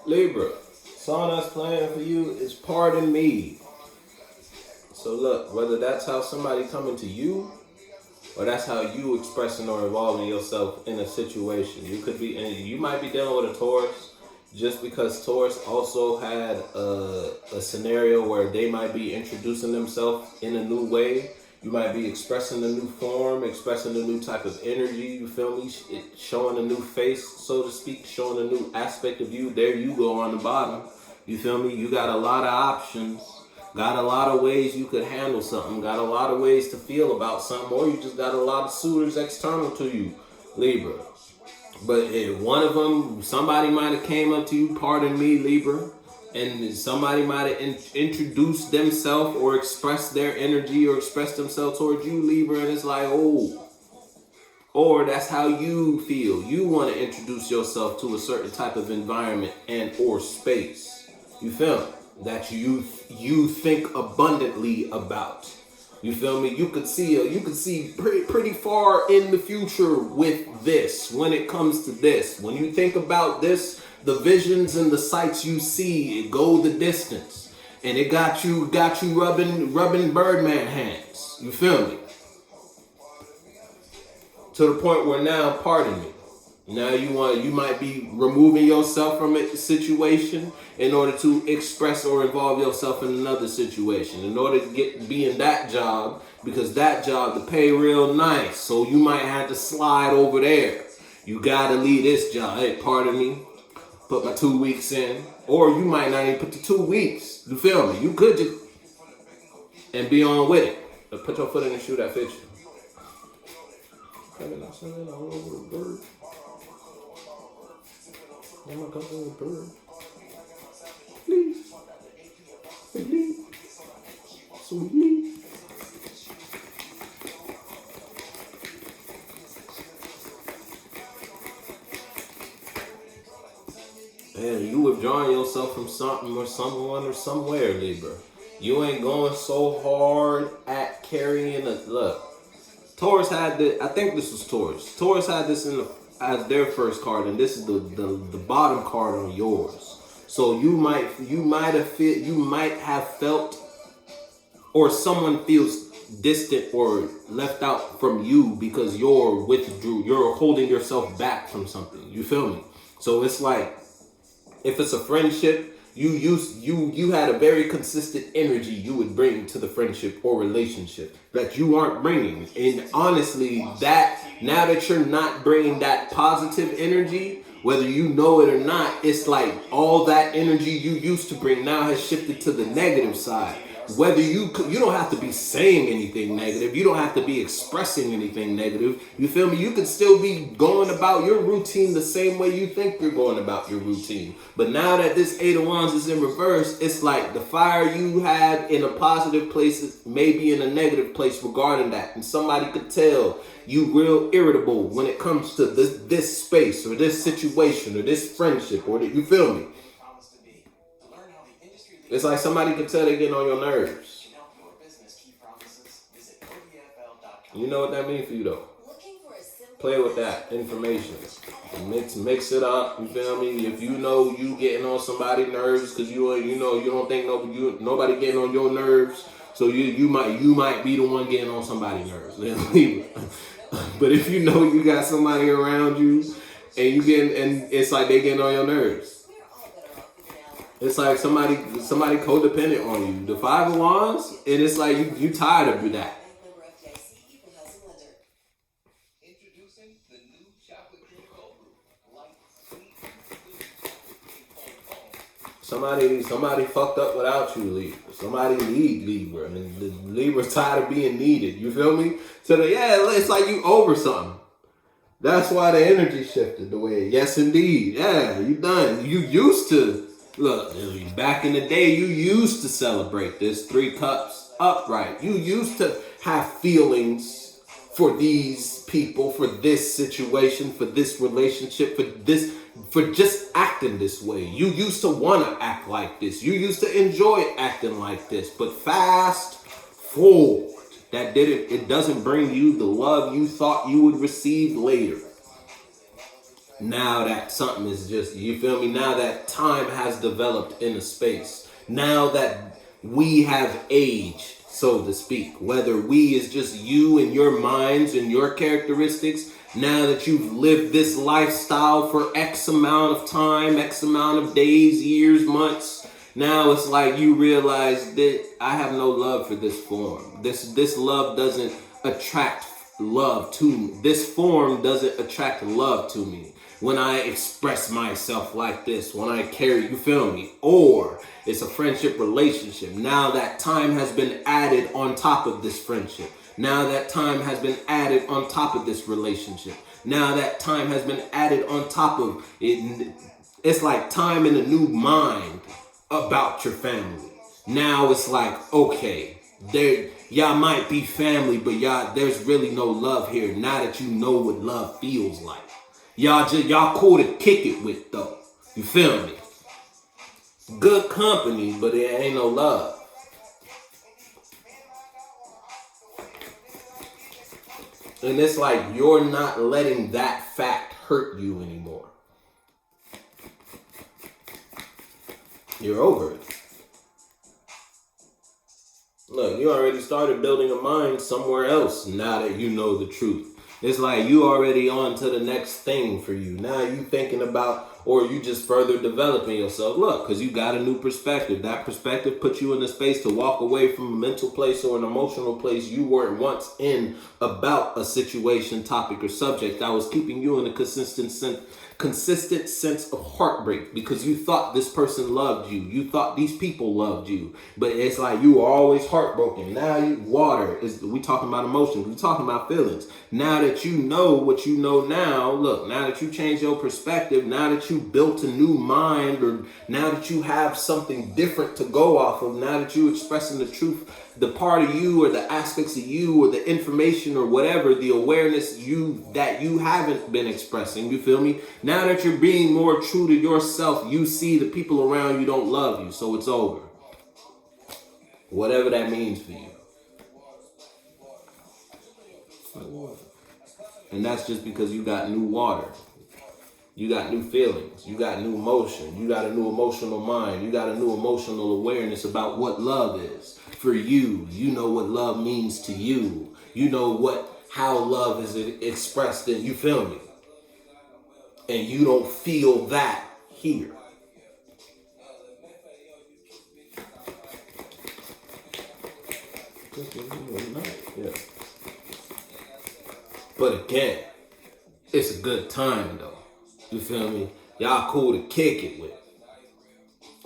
Libra, song that's playing for you is Pardon Me. So look, whether that's how somebody coming to you, or that's how you expressing or involving yourself in a situation. You could be, and you might be dealing with a Taurus, just because Taurus also had a scenario where they might be introducing themselves in a new way. You might be expressing a new form, expressing a new type of energy, you feel me? Showing a new face, so to speak, showing a new aspect of you. There you go on the bottom. You feel me? You got a lot of options. Got a lot of ways you could handle something. Got a lot of ways to feel about something. Or you just got a lot of suitors external to you, Libra. But one of them, somebody might have came up to you, pardon me, Libra, and somebody might have introduced themselves or expressed their energy or expressed themselves towards you, Libra, and it's like, oh. Or that's how you feel. You want to introduce yourself to a certain type of environment and or space. You feel me? That you think abundantly about. You feel me? You could see pretty far in the future with this. When it comes to this, when you think about this, the visions and the sights you see, it go the distance, and it got you rubbing Birdman hands. You feel me? To the point where now, pardon me. Now you might be removing yourself from a situation in order to express or involve yourself in another situation, in order to be in that job, because that job to pay real nice. So you might have to slide over there. You gotta leave this job. Hey, pardon me. Put my 2 weeks in. Or you might not even put the 2 weeks. You feel me? You could just and be on with it. But put your foot in the shoe that fits you. All over the bird. I'm gonna go to the bird. Please. Please. Sweetly. And you withdrawing yourself from something or someone or somewhere, Libra. You ain't going so hard at carrying a look. Taurus had this, I think this was Taurus. Taurus had this as their first card, and this is the bottom card on yours. So you might have felt, or someone feels distant or left out from you because you're holding yourself back from something. You feel me? So it's like, if it's a friendship, you had a very consistent energy you would bring to the friendship or relationship that you aren't bringing. And honestly, that now that you're not bringing that positive energy, whether you know it or not, it's like all that energy you used to bring now has shifted to the negative side. Whether you don't have to be saying anything negative, you don't have to be expressing anything negative. You feel me? You could still be going about your routine the same way you think you're going about your routine. But now that this Eight of Wands is in reverse, it's like the fire you had in a positive place may be in a negative place regarding that. And somebody could tell you real irritable when it comes to this space or this situation or this friendship you feel me? It's like somebody could tell they're getting on your nerves. You know what that means for you though. Play with that information. Mix it up. You feel me? If you know you getting on somebody's nerves because you don't think nobody getting on your nerves, so you might be the one getting on somebody's nerves. But if you know you got somebody around you and it's like they getting on your nerves. It's like somebody codependent on you. The Five of Wands, and it's like you tired of that. Somebody fucked up without you, Libra. Somebody need Libra, and the Libra's tired of being needed. You feel me? So it's like you over something. That's why the energy shifted the way. Yes, indeed. Yeah, you done. You used to. Look, back in the day, you used to celebrate this 3 cups upright. You used to have feelings for these people, for this situation, for this relationship, for just acting this way. You used to want to act like this. You used to enjoy acting like this. But fast forward, it doesn't bring you the love you thought you would receive later. Now that something is just, you feel me? Now that time has developed in a space. Now that we have aged, so to speak. Whether we is just you and your minds and your characteristics. Now that you've lived this lifestyle for X amount of time, X amount of days, years, months. Now it's like you realize that I have no love for this form. This love doesn't attract love to me. This form doesn't attract love to me. When I express myself like this, when I carry, you feel me? Or it's a friendship relationship. Now that time has been added on top of this friendship. Now that time has been added on top of this relationship. Now that time has been added on top of it. It's like time in a new mind about your family. Now it's like, okay, y'all might be family, but there's really no love here. Now that you know what love feels like. Y'all cool to kick it with though. You feel me? Good company, but there ain't no love. And it's like you're not letting that fact hurt you anymore. You're over it. Look, you already started building a mind somewhere else now that you know the truth. It's like you already on to the next thing for you. Now you thinking about, or you just further developing yourself. Look, because you got a new perspective. That perspective puts you in the space to walk away from a mental place or an emotional place you weren't once in about a situation, topic, or subject that was keeping you in a consistent sense of heartbreak because you thought this person loved you. You thought these people loved you. But it's like you were always heartbroken. Now we talking about emotions. We talking about feelings. Now that you know what you know now, look, now that you changed your perspective, now that you built a new mind, or now that you have something different to go off of, now that you expressing the truth, the part of you or the aspects of you or the information or whatever, the awareness that you haven't been expressing, you feel me? Now that you're being more true to yourself, you see the people around you don't love you, so it's over. Whatever that means for you. And that's just because you got new water. You got new feelings. You got new emotion. You got a new emotional mind. You got a new emotional awareness about what love is. For you, you know what love means to you. You know how love is expressed in, you feel me? And you don't feel that here. Yeah. But again, it's a good time though. You feel me? Y'all cool to kick it with.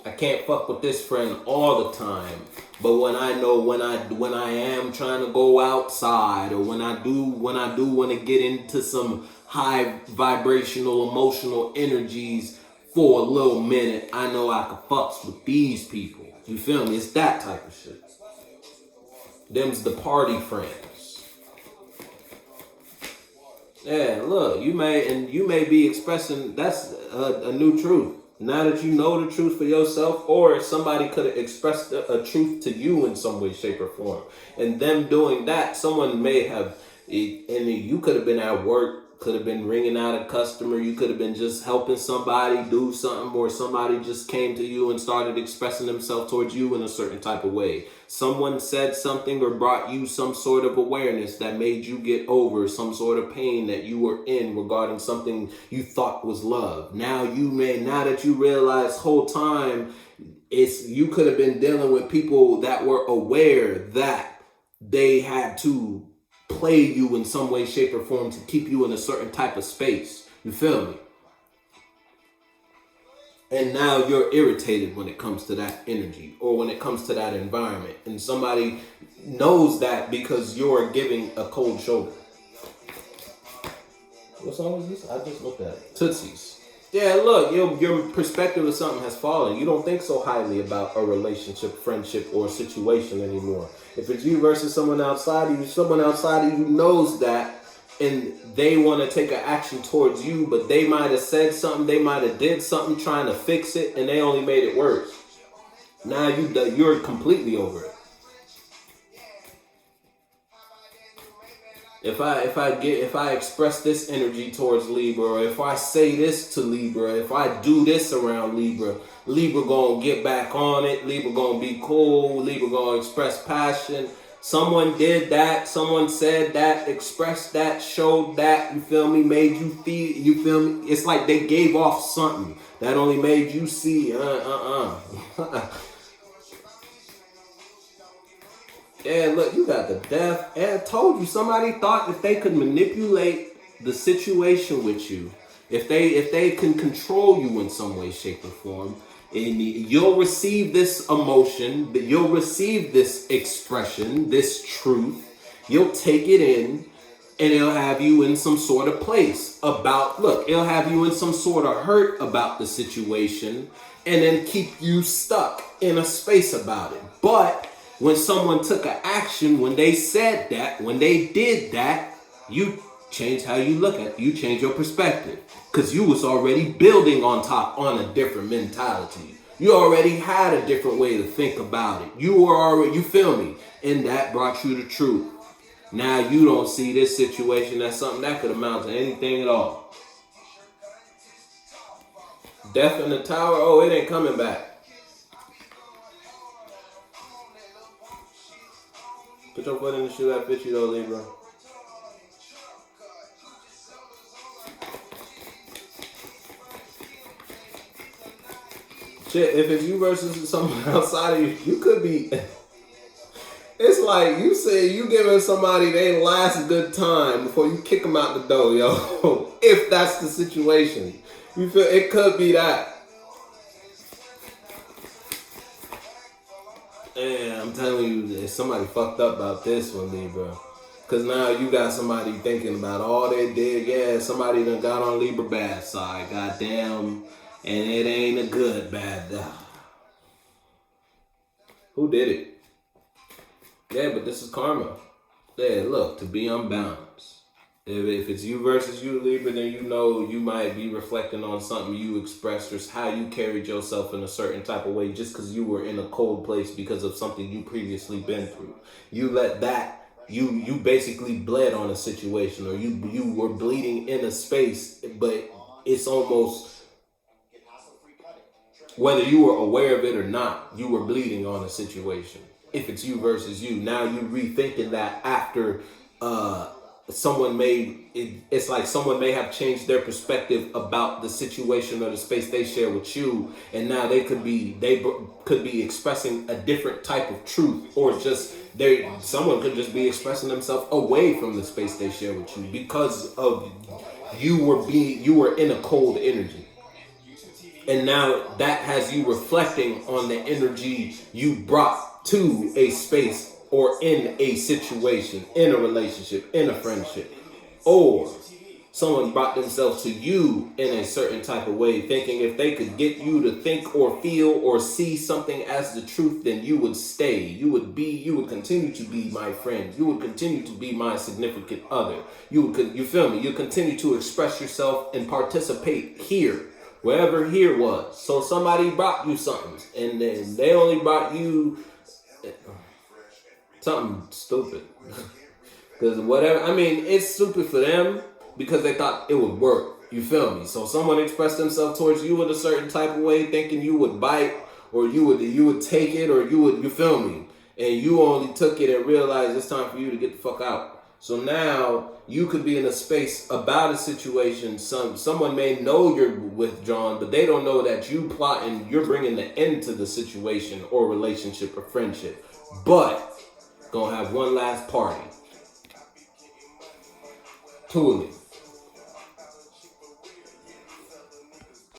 I can't fuck with this friend all the time. But when I know when I am trying to go outside, or when I do want to get into some high vibrational emotional energies for a little minute, I know I can fucks with these people. You feel me? It's that type of shit. Them's the party friends. Yeah, look, you may be expressing, that's a new truth. Now that you know the truth for yourself, or somebody could have expressed a truth to you in some way, shape, or form. And them doing that, someone may have, and you could have been at work, could have been ringing out a customer, you could have been just helping somebody do something, or somebody just came to you and started expressing themselves towards you in a certain type of way. Someone said something or brought you some sort of awareness that made you get over some sort of pain that you were in regarding something you thought was love. Now that you realize whole time, you could have been dealing with people that were aware that they had to play you in some way, shape, or form to keep you in a certain type of space. You feel me? And now you're irritated when it comes to that energy or when it comes to that environment. And somebody knows that because you're giving a cold shoulder. What song is this? I just looked at it. Tootsies. Yeah, look, your perspective of something has fallen. You don't think so highly about a relationship, friendship, or situation anymore. If it's you versus someone outside of you who knows that, and they want to take an action towards you, but they might have said something, they might have did something trying to fix it, and they only made it worse. Now you're completely over it. If I express this energy towards Libra, or if I say this to Libra, if I do this around Libra, Libra gonna get back on it. Libra gonna be cool. Libra gonna express passion. Someone did that. Someone said that, expressed that, showed that. You feel me? Made you feel. You feel me? It's like they gave off something that only made you see. Yeah, look, you got the death. And I told you, somebody thought if they could manipulate the situation with you, if they can control you in some way, shape, or form, and you'll receive this emotion, you'll receive this expression, this truth, you'll take it in, and it'll have you in some sort of place about, look, it'll have you in some sort of hurt about the situation, and then keep you stuck in a space about it. But when someone took an action, when they said that, when they did that, you change how you look at it. You change your perspective. Because you was already building on a different mentality. You already had a different way to think about it. You were already, you feel me? And that brought you the truth. Now you don't see this situation as something that could amount to anything at all. Death in the tower, oh, it ain't coming back. Put your foot in the shoe that fits you though, Libra. Shit, if it's you versus someone outside of you, you could be. It's like you say you giving somebody their last good time before you kick them out the door, yo. If that's the situation, you feel it could be that. Yeah, I'm telling you, somebody fucked up about this one, Libra. Because now you got somebody thinking about all they did. Yeah, somebody done got on Libra bad side. Goddamn. And it ain't a good bad. Who did it? Yeah, but this is karma. Yeah, look, to be unbalanced. If it's you versus you, Libra, then you know you might be reflecting on something you expressed or how you carried yourself in a certain type of way just because you were in a cold place because of something you previously been through. You let that, you basically bled on a situation, or you were bleeding in a space, but it's almost, whether you were aware of it or not, you were bleeding on a situation. If it's you versus you, now you rethinking that after someone it's like someone may have changed their perspective about the situation or the space they share with you, and now they could be expressing a different type of truth, or just someone could just be expressing themselves away from the space they share with you because of you were in a cold energy. And now that has you reflecting on the energy you brought to a space or in a situation, in a relationship, in a friendship. Or someone brought themselves to you in a certain type of way, thinking if they could get you to think or feel or see something as the truth, then you would stay. You would continue to be my friend. You would continue to be my significant other. You feel me? You continue to express yourself and participate here. Wherever here was. So somebody brought you something, and then they only brought you something stupid. Because whatever, I mean, it's stupid for them because they thought it would work. You feel me? So someone expressed themselves towards you in a certain type of way, thinking you would bite, or you would take it, or you feel me? And you only took it and realized it's time for you to get the fuck out. So now you could be in a space about a situation. Someone may know you're withdrawn, but they don't know that you plotting, you're bringing the end to the situation or relationship or friendship. But gonna have one last party. Two of them.